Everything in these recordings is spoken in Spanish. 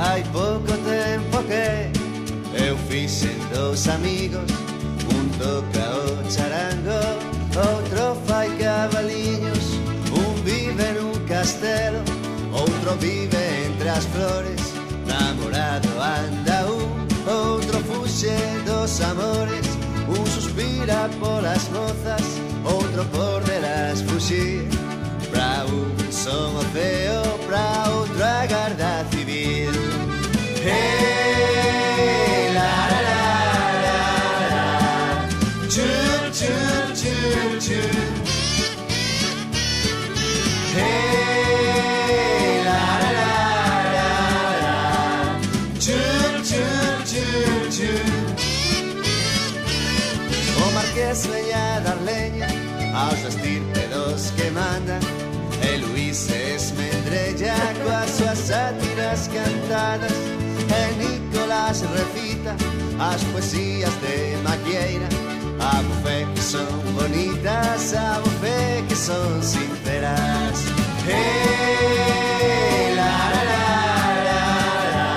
Hai pouco tempo que eu fixen dous amigos. Un toca o charango, outro fai cabaliños. Un vive nun castelo, outro vive entre as flores. Namorado anda un, outro fuxe dos amores. Un suspira polas mozas, outro por delas fuxir. Pra un son o ceo, pra outro a garda civil. Hey, la la la la la, chum chum chum chum. Hey, la la la la la, chum chum chum chum. O marqués veña dar leña aos estirpedos que mandan. E Luís Esmendrella coas súas sátiras cantadas. E Nicolás recita as poesías de Maquieira. A bufé que son bonitas, a bufé que son sinceras. Hey, la la la la la,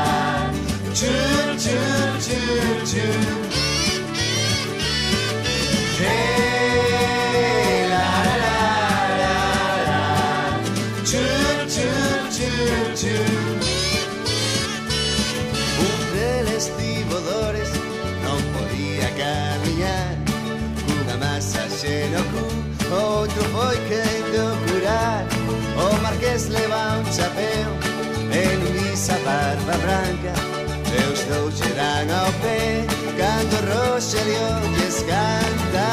chum chum chum chum. Hey, la la la la la, chum chum chum chum. Un deles tivo dores, non podía camiñar. Cunha masaxe no cu, outro foi quen do curar. O marqués leva un chapeo e Luís a barba branca. E os dous lle dan ao pé cando Roxelio lles canta.